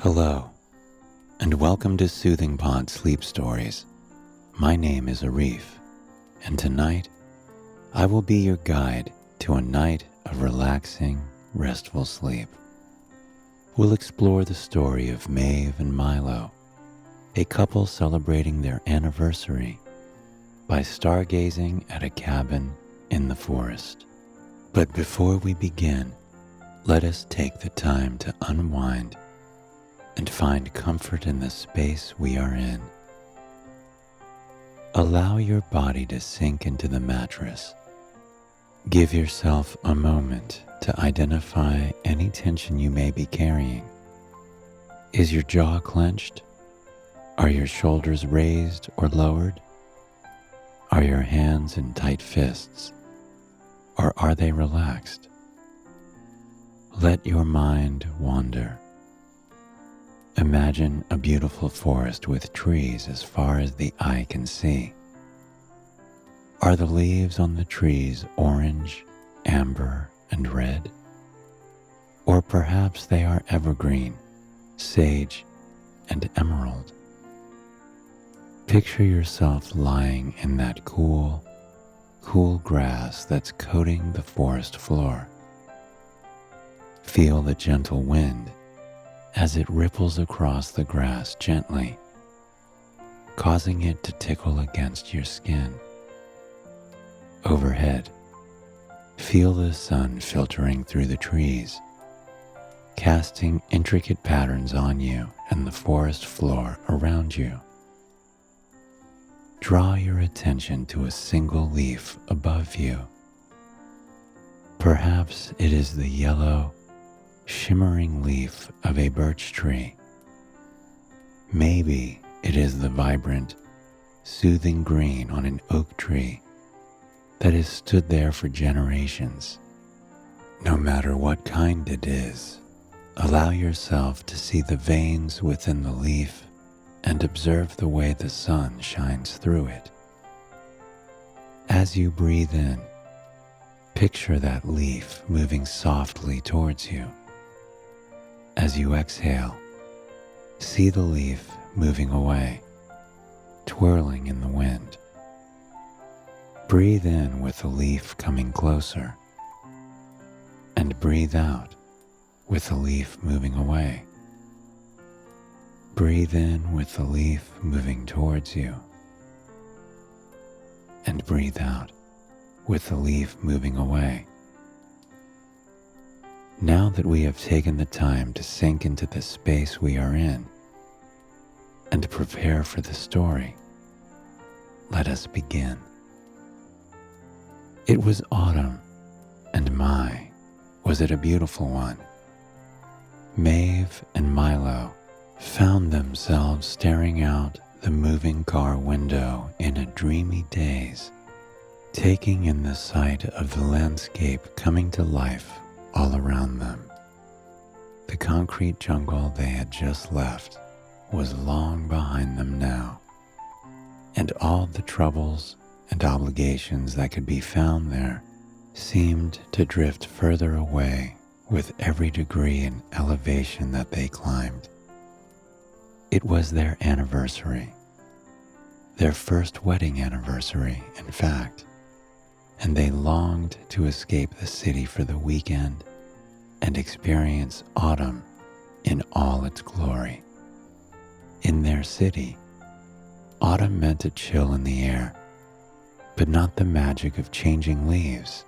Hello, and welcome to Soothing Pod Sleep Stories. My name is Arif, and tonight I will be your guide to a night of relaxing, restful sleep. We'll explore the story of Maeve and Milo, a couple celebrating their anniversary by stargazing at a cabin in the forest. But before we begin, let us take the time to unwind and find comfort in the space we are in. Allow your body to sink into the mattress. Give yourself a moment to identify any tension you may be carrying. Is your jaw clenched? Are your shoulders raised or lowered? Are your hands in tight fists? Or are they relaxed? Let your mind wander. Imagine a beautiful forest with trees as far as the eye can see. Are the leaves on the trees orange, amber, and red? Or perhaps they are evergreen, sage, and emerald. Picture yourself lying in that cool grass that's coating the forest floor. Feel the gentle wind as it ripples across the grass gently, causing it to tickle against your skin. Overhead, feel the sun filtering through the trees, casting intricate patterns on you and the forest floor around you. Draw your attention to a single leaf above you. Perhaps it is the yellow, shimmering leaf of a birch tree. Maybe it is the vibrant, soothing green on an oak tree that has stood there for generations. No matter what kind it is, allow yourself to see the veins within the leaf and observe the way the sun shines through it. As you breathe in, picture that leaf moving softly towards you. As you exhale, see the leaf moving away, twirling in the wind. Breathe in with the leaf coming closer, and breathe out with the leaf moving away. Breathe in with the leaf moving towards you, and breathe out with the leaf moving away. Now that we have taken the time to sink into the space we are in and prepare for the story, let us begin. It was autumn, and my, was it a beautiful one. Maeve and Milo found themselves staring out the moving car window in a dreamy daze, taking in the sight of the landscape coming to life all around them. The concrete jungle they had just left was long behind them now, and all the troubles and obligations that could be found there seemed to drift further away with every degree in elevation that they climbed. It was their anniversary, their first wedding anniversary, in fact, and they longed to escape the city for the weekend and experience autumn in all its glory. In their city, autumn meant a chill in the air, but not the magic of changing leaves,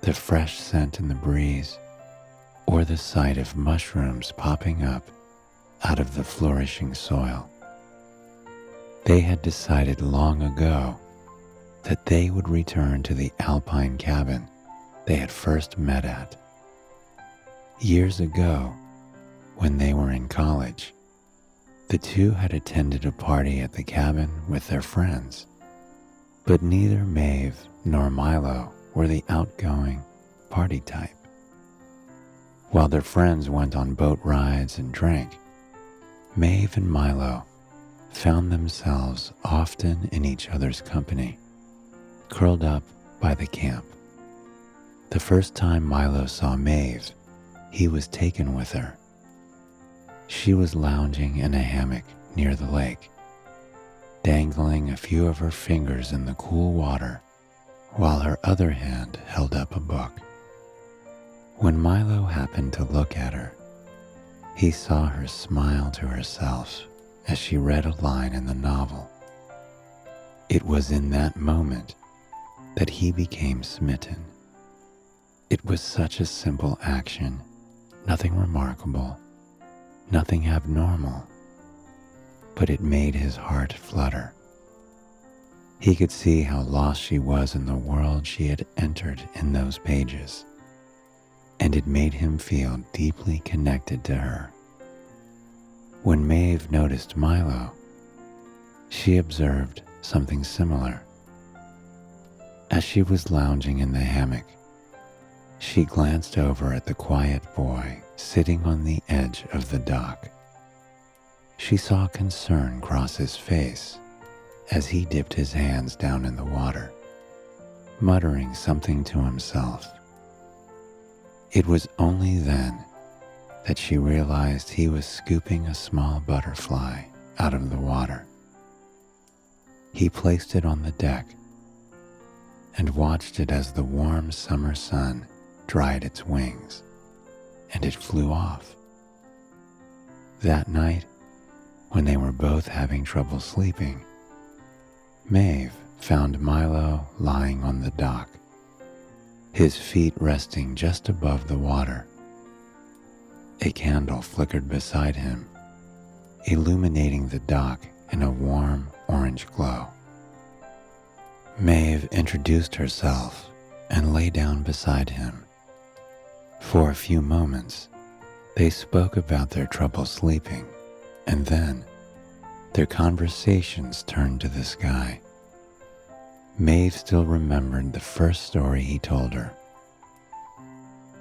the fresh scent in the breeze, or the sight of mushrooms popping up out of the flourishing soil. They had decided long ago that they would return to the alpine cabin they had first met at. Years ago, when they were in college, the two had attended a party at the cabin with their friends, but neither Maeve nor Milo were the outgoing party type. While their friends went on boat rides and drank, Maeve and Milo found themselves often in each other's company, curled up by the camp. The first time Milo saw Maeve, he was taken with her. She was lounging in a hammock near the lake, dangling a few of her fingers in the cool water while her other hand held up a book. When Milo happened to look at her, he saw her smile to herself as she read a line in the novel. It was in that moment that he became smitten. It was such a simple action, nothing remarkable, nothing abnormal, but it made his heart flutter. He could see how lost she was in the world she had entered in those pages, and it made him feel deeply connected to her. When Maeve noticed Milo, she observed something similar. As she was lounging in the hammock, she glanced over at the quiet boy sitting on the edge of the dock. She saw concern cross his face as he dipped his hands down in the water, muttering something to himself. It was only then that she realized he was scooping a small butterfly out of the water. He placed it on the deck and watched it as the warm summer sun dried its wings, and it flew off. That night, when they were both having trouble sleeping, Maeve found Milo lying on the dock, his feet resting just above the water. A candle flickered beside him, illuminating the dock in a warm orange glow. Maeve introduced herself and lay down beside him. For a few moments, they spoke about their trouble sleeping, and then their conversations turned to the sky. Maeve still remembered the first story he told her.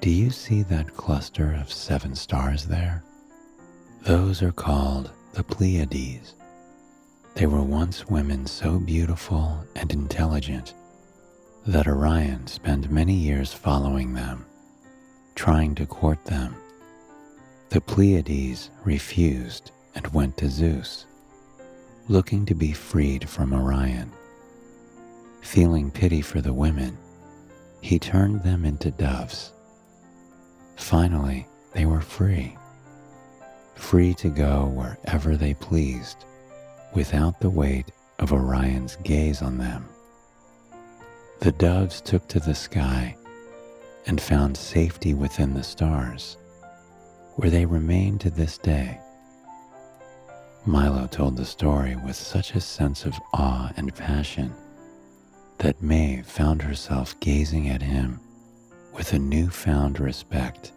Do you see that cluster of 7 stars there? Those are called the Pleiades. They were once women so beautiful and intelligent that Orion spent many years following them, trying to court them. The Pleiades refused and went to Zeus, looking to be freed from Orion. Feeling pity for the women, he turned them into doves. Finally, they were free to go wherever they pleased, without the weight of Orion's gaze on them. The doves took to the sky and found safety within the stars, where they remain to this day. Milo told the story with such a sense of awe and passion that Maeve found herself gazing at him with a newfound respect.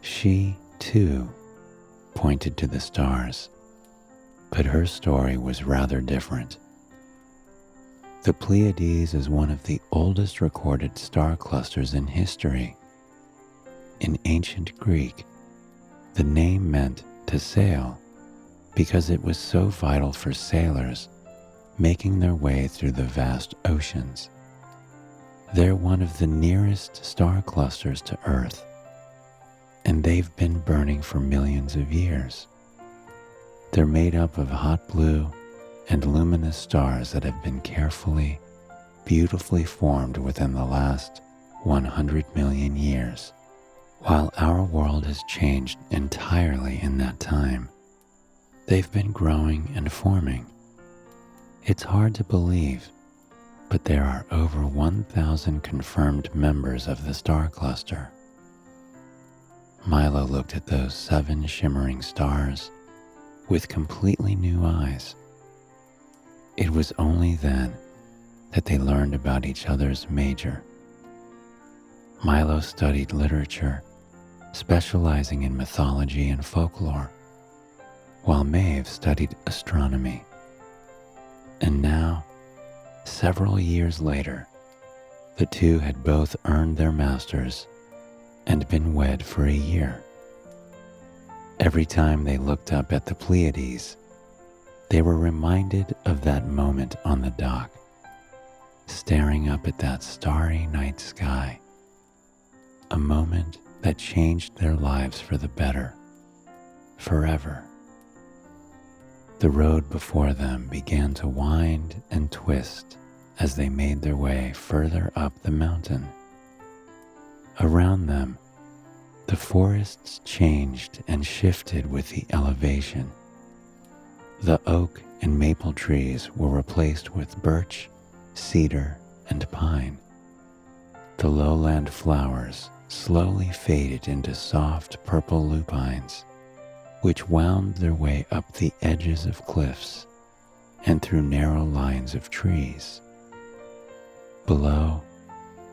She, too, pointed to the stars, but her story was rather different. The Pleiades is one of the oldest recorded star clusters in history. In ancient Greek, the name meant to sail because it was so vital for sailors making their way through the vast oceans. They're one of the nearest star clusters to Earth, and they've been burning for millions of years. They're made up of hot blue and luminous stars that have been carefully, beautifully formed within the last 100 million years. While our world has changed entirely in that time, they've been growing and forming. It's hard to believe, but there are over 1,000 confirmed members of the star cluster. Milo looked at those 7 shimmering stars with completely new eyes. It was only then that they learned about each other's major. Milo studied literature, specializing in mythology and folklore, while Maeve studied astronomy. And now, several years later, the two had both earned their masters and been wed for a year. Every time they looked up at the Pleiades, they were reminded of that moment on the dock, staring up at that starry night sky, a moment that changed their lives for the better. forever. The road before them began to wind and twist as they made their way further up the mountain. Around them, the forests changed and shifted with the elevation. The oak and maple trees were replaced with birch, cedar, and pine. The lowland flowers slowly faded into soft purple lupines, which wound their way up the edges of cliffs and through narrow lines of trees. Below,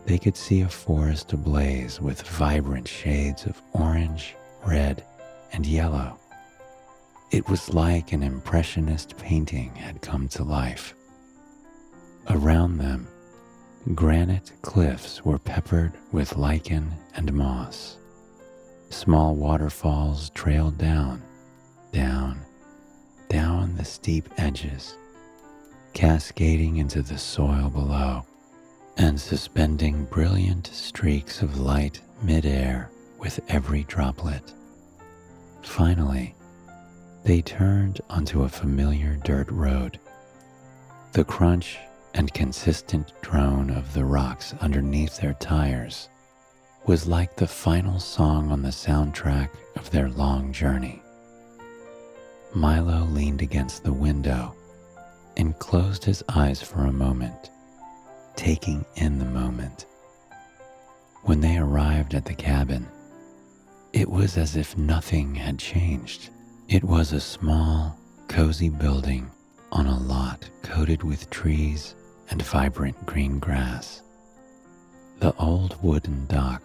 they could see a forest ablaze with vibrant shades of orange, red, and yellow. It was like an impressionist painting had come to life. Around them, granite cliffs were peppered with lichen and moss. Small waterfalls trailed down the steep edges, cascading into the soil below and suspending brilliant streaks of light mid-air with every droplet. Finally, they turned onto a familiar dirt road. The crunch and consistent drone of the rocks underneath their tires was like the final song on the soundtrack of their long journey. Milo leaned against the window and closed his eyes for a moment, taking in the moment. When they arrived at the cabin, it was as if nothing had changed. It was a small, cozy building on a lot coated with trees and vibrant green grass. The old wooden dock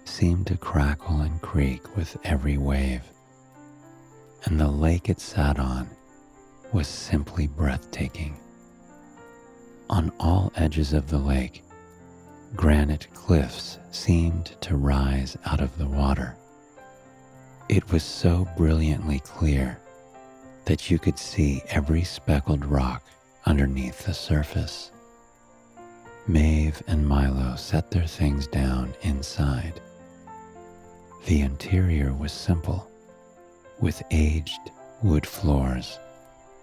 seemed to crackle and creak with every wave, and the lake it sat on was simply breathtaking. On all edges of the lake, granite cliffs seemed to rise out of the water. It was so brilliantly clear that you could see every speckled rock underneath the surface. Maeve and Milo set their things down inside. The interior was simple, with aged wood floors,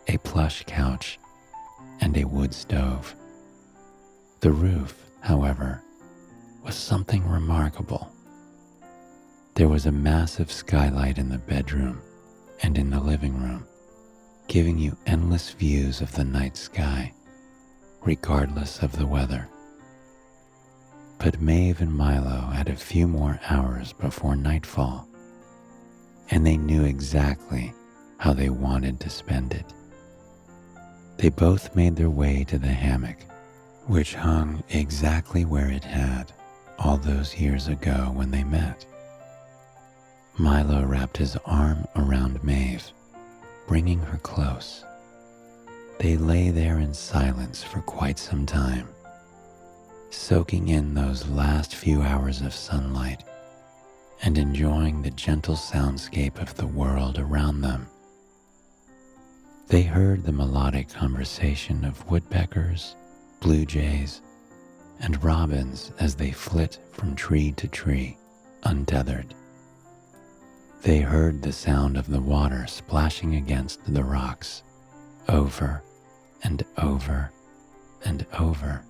a plush couch, and a wood stove. The roof, however, was something remarkable. There was a massive skylight in the bedroom and in the living room, giving you endless views of the night sky, regardless of the weather. But Maeve and Milo had a few more hours before nightfall, and they knew exactly how they wanted to spend it. They both made their way to the hammock, which hung exactly where it had all those years ago when they met. Milo wrapped his arm around Maeve, bringing her close. They lay there in silence for quite some time, soaking in those last few hours of sunlight and enjoying the gentle soundscape of the world around them. They heard the melodic conversation of woodpeckers, blue jays, and robins as they flit from tree to tree, untethered. They heard the sound of the water splashing against the rocks, over and over and over.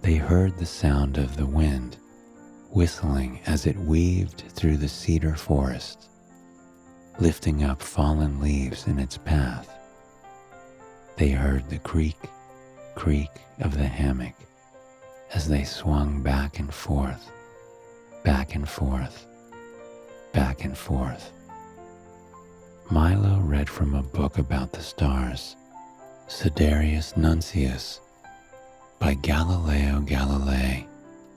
They heard the sound of the wind whistling as it weaved through the cedar forest, lifting up fallen leaves in its path. They heard the creak of the hammock as they swung back and forth, back and forth, back and forth. Milo read from a book about the stars, Sidereus Nuncius, by Galileo Galilei.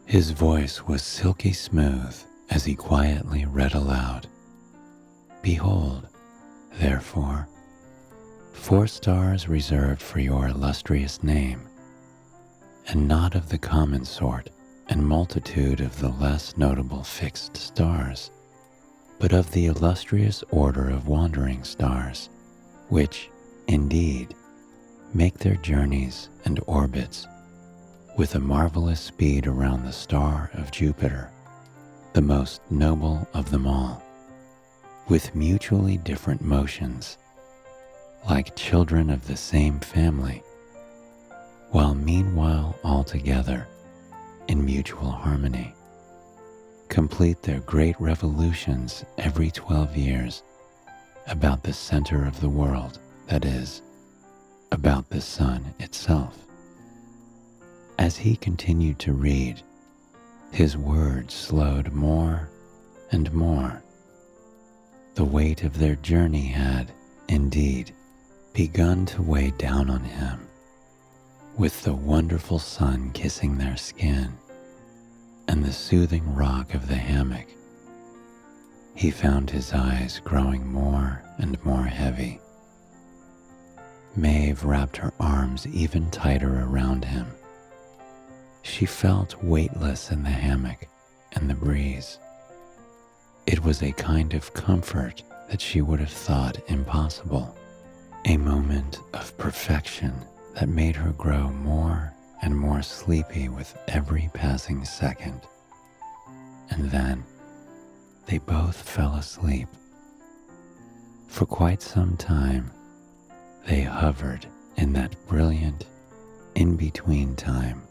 His voice was silky smooth as he quietly read aloud. Behold, therefore, 4 stars reserved for your illustrious name, and not of the common sort, and multitude of the less notable fixed stars, but of the illustrious order of wandering stars, which, indeed, make their journeys and orbits with a marvelous speed around the star of Jupiter, the most noble of them all. with mutually different motions, like children of the same family, while meanwhile all together in mutual harmony, complete their great revolutions every 12 years about the center of the world, that is, about the sun itself. As he continued to read, his words slowed more and more. The weight of their journey had, indeed, begun to weigh down on him, with the wonderful sun kissing their skin and the soothing rock of the hammock. He found his eyes growing more and more heavy. Maeve wrapped her arms even tighter around him. She felt weightless in the hammock and the breeze. It was a kind of comfort that she would have thought impossible, a moment of perfection that made her grow more and more sleepy with every passing second. And then they both fell asleep. For quite some time, they hovered in that brilliant in-between time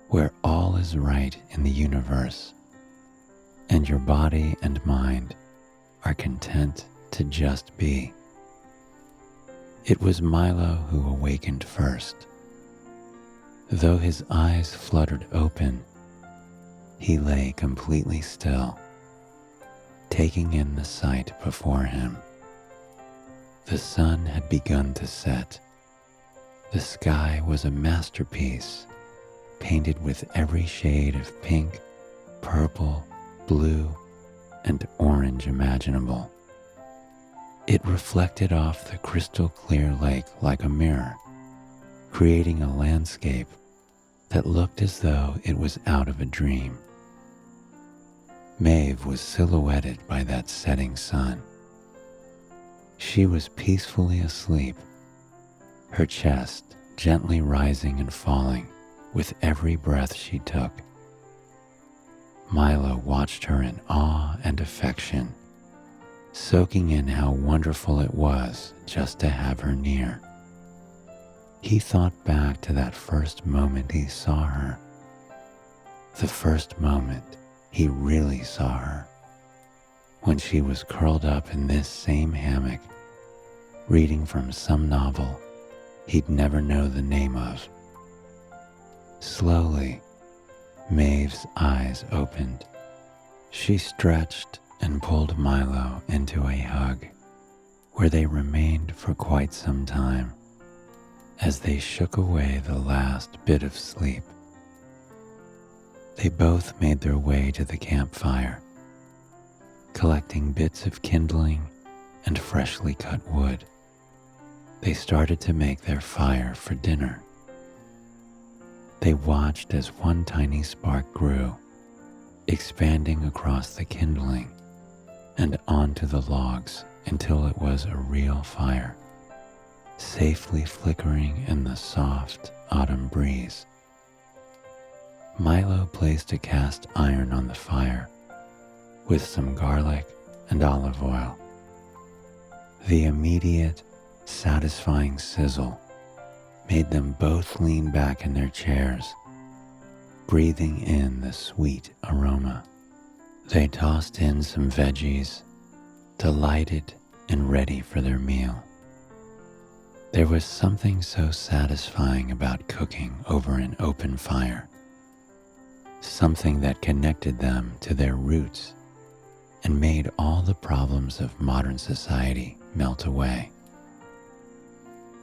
where all is right in the universe and your body and mind are content to just be. It was Milo who awakened first. Though his eyes fluttered open, he lay completely still, taking in the sight before him. The sun had begun to set. The sky was a masterpiece, painted with every shade of pink, purple, blue, and orange imaginable. It reflected off the crystal clear lake like a mirror, creating a landscape that looked as though it was out of a dream. Maeve was silhouetted by that setting sun. She was peacefully asleep, her chest gently rising and falling with every breath she took. Milo watched her in awe and affection, soaking in how wonderful it was just to have her near. He thought back to that first moment he saw her, the first moment he really saw her, when she was curled up in this same hammock, reading from some novel he'd never know the name of. Slowly, Maeve's eyes opened. She stretched and pulled Milo into a hug, where they remained for quite some time as they shook away the last bit of sleep. They both made their way to the campfire, collecting bits of kindling and freshly cut wood. They started to make their fire for dinner. They watched as one tiny spark grew, expanding across the kindling and onto the logs until it was a real fire, safely flickering in the soft autumn breeze. Milo placed a cast iron on the fire with some garlic and olive oil. The immediate, satisfying sizzle made them both lean back in their chairs, breathing in the sweet aroma. They tossed in some veggies, delighted and ready for their meal. There was something so satisfying about cooking over an open fire, something that connected them to their roots and made all the problems of modern society melt away.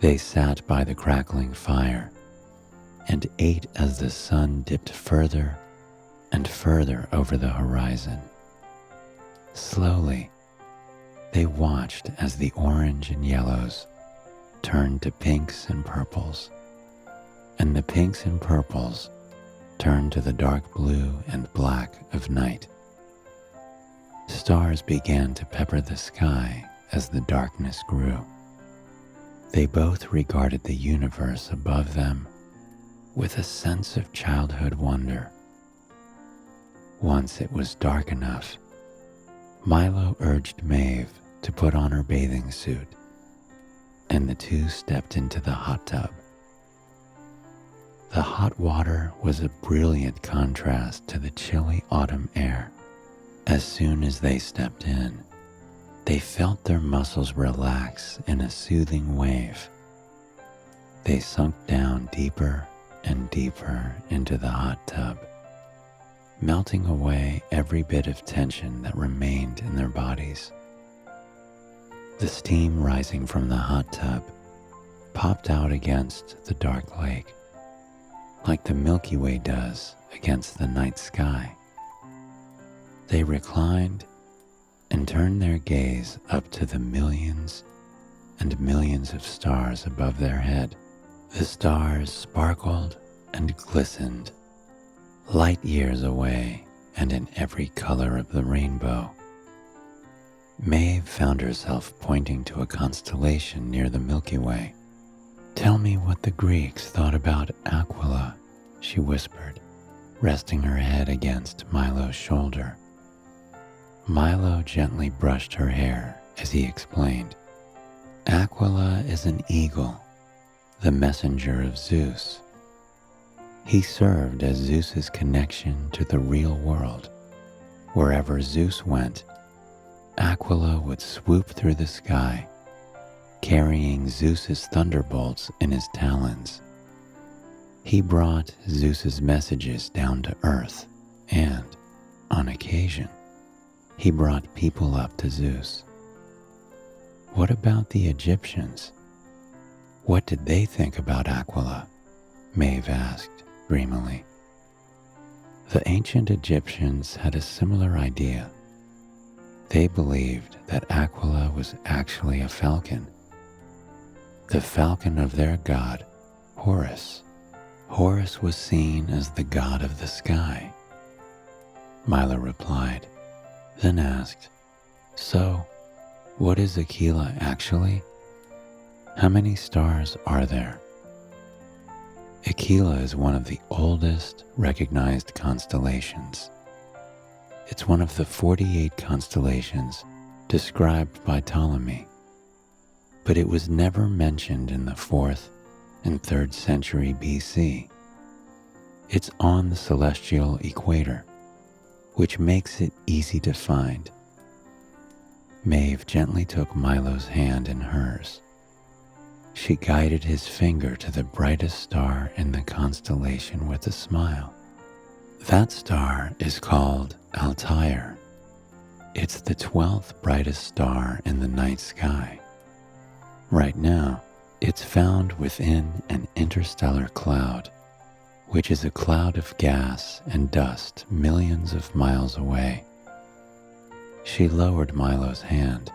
They sat by the crackling fire and ate as the sun dipped further and further over the horizon. Slowly, they watched as the orange and yellows turned to pinks and purples, and the pinks and purples turned to the dark blue and black of night. Stars began to pepper the sky as the darkness grew. They both regarded the universe above them with a sense of childhood wonder. Once it was dark enough, Milo urged Maeve to put on her bathing suit, and the two stepped into the hot tub. The hot water was a brilliant contrast to the chilly autumn air. As soon as they stepped in, they felt their muscles relax in a soothing wave. They sunk down deeper and deeper into the hot tub, melting away every bit of tension that remained in their bodies. The steam rising from the hot tub popped out against the dark lake, like the Milky Way does against the night sky. They reclined and turned their gaze up to the millions and millions of stars above their head. The stars sparkled and glistened, light years away and in every color of the rainbow. Maeve found herself pointing to a constellation near the Milky Way. "Tell me what the Greeks thought about Aquila," she whispered, resting her head against Milo's shoulder. Milo gently brushed her hair as he explained, "Aquila is an eagle, the messenger of Zeus. He served as Zeus's connection to the real world. Wherever Zeus went, Aquila would swoop through the sky, carrying Zeus's thunderbolts in his talons. He brought Zeus's messages down to earth, and, on occasion, he brought people up to Zeus." "What about the Egyptians? What did they think about Aquila?" Maeve asked dreamily. The ancient Egyptians had a similar idea. They believed that Aquila was actually a falcon, the falcon of their god, Horus. Horus was seen as the god of the sky. Milo replied, then asked, "So, what is Aquila actually? How many stars are there?" Aquila is one of the oldest recognized constellations. It's one of the 48 constellations described by Ptolemy, but it was never mentioned in the 4th and 3rd century BC. It's on the celestial equator, which makes it easy to find. Maeve gently took Milo's hand in hers. She guided his finger to the brightest star in the constellation with a smile. That star is called Altair. It's the 12th brightest star in the night sky. Right now, it's found within an interstellar cloud, which is a cloud of gas and dust millions of miles away. She lowered Milo's hand,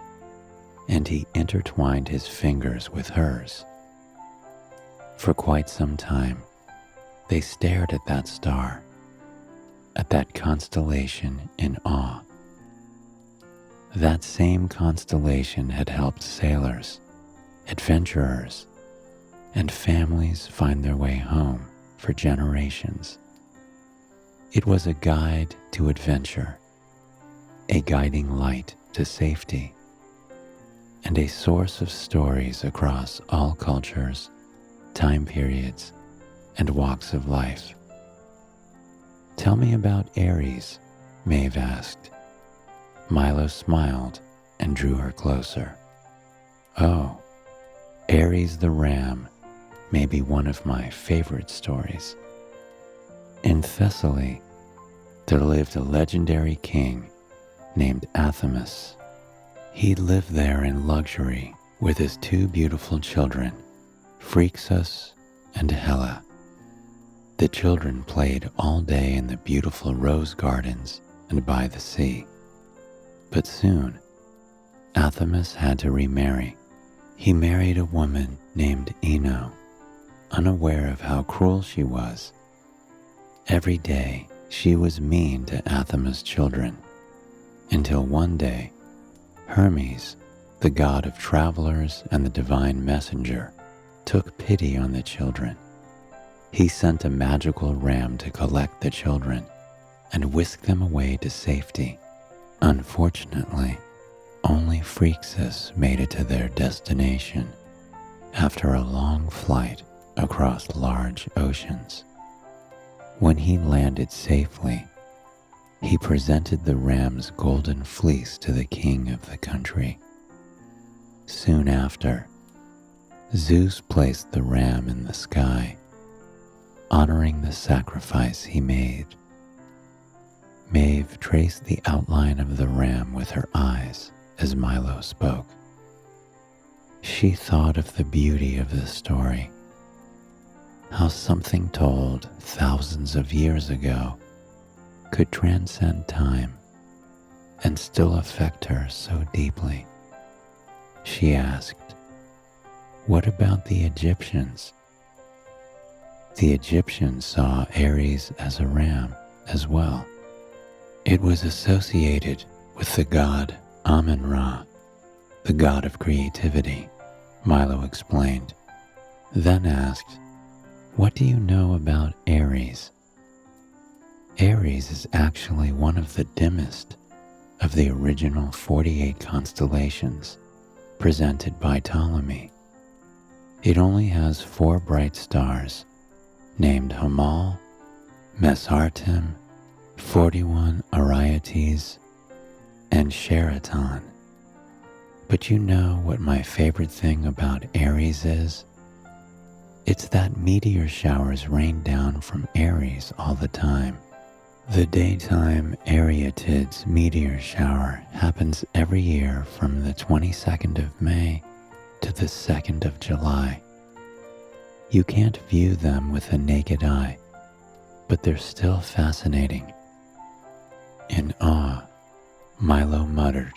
and he intertwined his fingers with hers. For quite some time, they stared at that star, at that constellation in awe. That same constellation had helped sailors, adventurers, and families find their way home for generations. It was a guide to adventure, a guiding light to safety, and a source of stories across all cultures, time periods, and walks of life. "Tell me about Aries," Maeve asked. Milo smiled and drew her closer. "Oh, Aries the ram may be one of my favorite stories. In Thessaly, there lived a legendary king named Athamas. He lived there in luxury with his 2 beautiful children, Phrixus and Helle. The children played all day in the beautiful rose gardens and by the sea. But soon, Athamas had to remarry. He married a woman named Ino, unaware of how cruel she was. Every day, she was mean to Athamas' children, until one day, Hermes, the god of travelers and the divine messenger, took pity on the children. He sent a magical ram to collect the children and whisk them away to safety. Unfortunately, only Phrixus made it to their destination after a long flight across large oceans. When he landed safely, he presented the ram's golden fleece to the king of the country. Soon after, Zeus placed the ram in the sky, honoring the sacrifice he made. Maeve traced the outline of the ram with her eyes as Milo spoke. She thought of the beauty of the story, how something told thousands of years ago could transcend time and still affect her so deeply. She asked, "What about the Egyptians?" The Egyptians saw Aries as a ram as well. It was associated with the god Amun-Ra, the god of creativity, Milo explained, then asked, "What do you know about Aries?" Aries is actually one of the dimmest of the original 48 constellations presented by Ptolemy. It only has 4 bright stars named Hamal, Mesartem, 41 Arietes, and Sheraton. But you know what my favorite thing about Aries is? It's that meteor showers rain down from Aries all the time. The daytime Arietids meteor shower happens every year from the 22nd of May to the 2nd of July. You can't view them with the naked eye, but they're still fascinating. In awe, Milo muttered,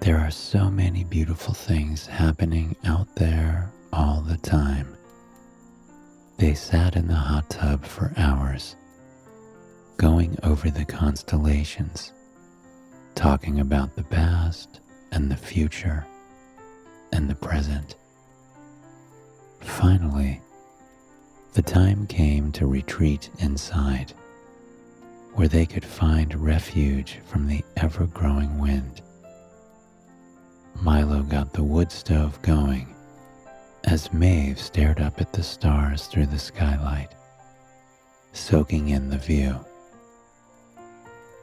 "There are so many beautiful things happening out there all the time." They sat in the hot tub for hours, going over the constellations, talking about the past and the future and the present. Finally, the time came to retreat inside, where they could find refuge from the ever-growing wind. Milo got the wood stove going as Maeve stared up at the stars through the skylight, soaking in the view.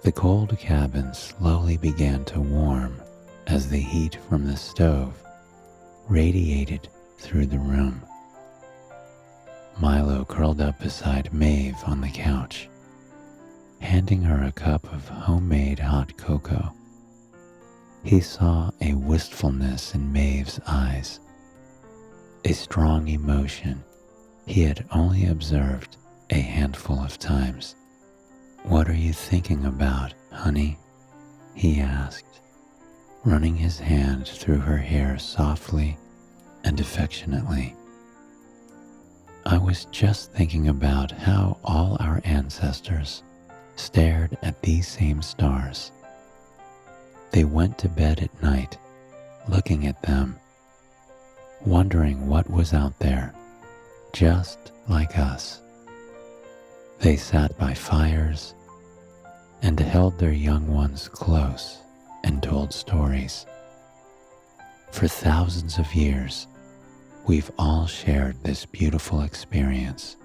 The cold cabin slowly began to warm as the heat from the stove radiated through the room. Milo curled up beside Maeve on the couch, handing her a cup of homemade hot cocoa. He saw a wistfulness in Maeve's eyes, a strong emotion he had only observed a handful of times. "What are you thinking about, honey?" he asked, running his hand through her hair softly and affectionately. "I was just thinking about how all our ancestors stared at these same stars. They went to bed at night, looking at them, wondering what was out there, just like us. They sat by fires and held their young ones close and told stories. For thousands of years, we've all shared this beautiful experience.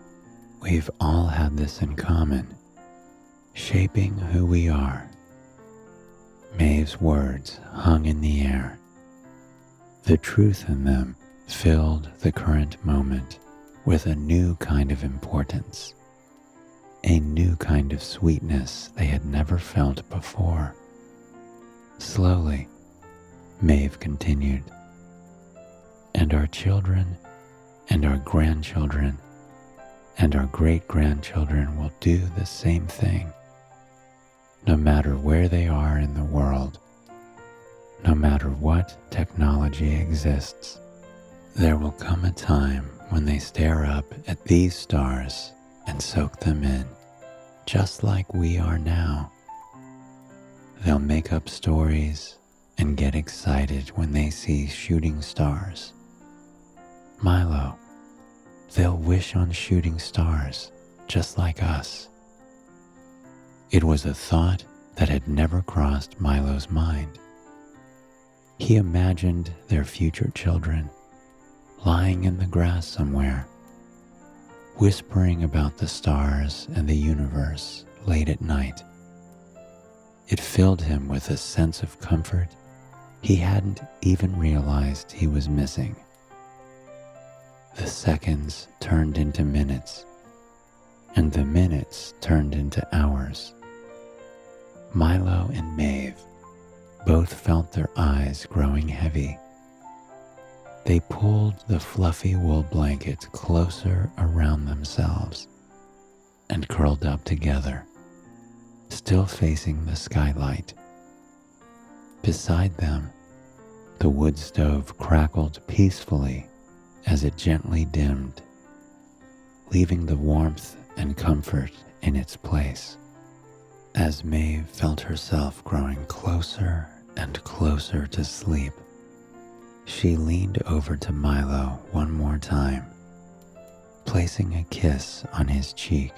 We've all had this in common, shaping who we are." Maeve's words hung in the air. The truth in them filled the current moment with a new kind of importance, a new kind of sweetness they had never felt before. Slowly, Maeve continued, "And our children, and our grandchildren, and our great-grandchildren will do the same thing. No matter where they are in the world, no matter what technology exists, there will come a time when they stare up at these stars and soak them in, just like we are now. They'll make up stories and get excited when they see shooting stars. Milo, they'll wish on shooting stars just like us." It was a thought that had never crossed Milo's mind. He imagined their future children lying in the grass somewhere, whispering about the stars and the universe late at night. It filled him with a sense of comfort he hadn't even realized he was missing. The seconds turned into minutes, and the minutes turned into hours. Milo and Maeve both felt their eyes growing heavy. They pulled the fluffy wool blanket closer around themselves and curled up together, still facing the skylight. Beside them, the wood stove crackled peacefully as it gently dimmed, leaving the warmth and comfort in its place. As Maeve felt herself growing closer and closer to sleep, she leaned over to Milo one more time, placing a kiss on his cheek.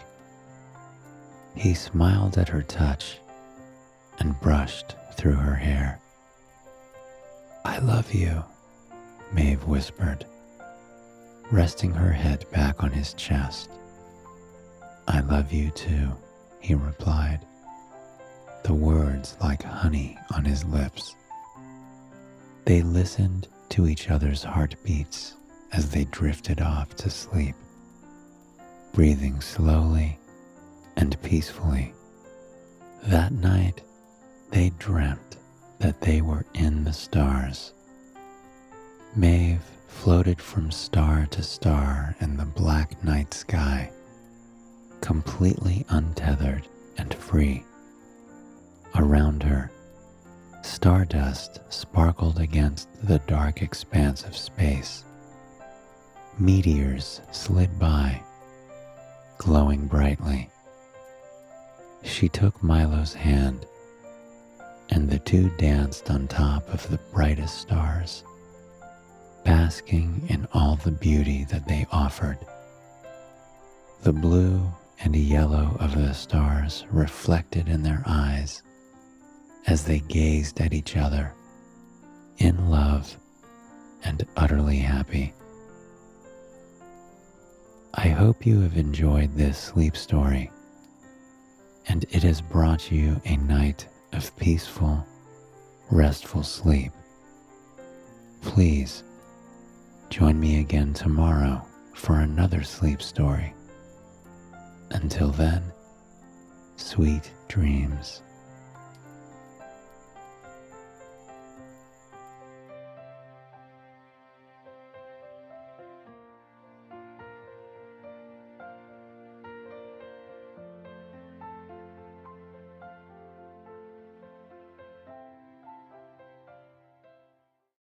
He smiled at her touch and brushed through her hair. "I love you," Maeve whispered, resting her head back on his chest. "I love you too," he replied, the words like honey on his lips. They listened to each other's heartbeats as they drifted off to sleep, breathing slowly and peacefully. That night, they dreamt that they were in the stars. Maeve floated from star to star in the black night sky, completely untethered and free. Around her, stardust sparkled against the dark expanse of space. Meteors slid by, glowing brightly. She took Milo's hand, and the two danced on top of the brightest stars, basking in all the beauty that they offered. The blue and yellow of the stars reflected in their eyes as they gazed at each other, in love and utterly happy. I hope you have enjoyed this sleep story, and it has brought you a night of peaceful, restful sleep. Please join me again tomorrow for another sleep story. Until then, sweet dreams.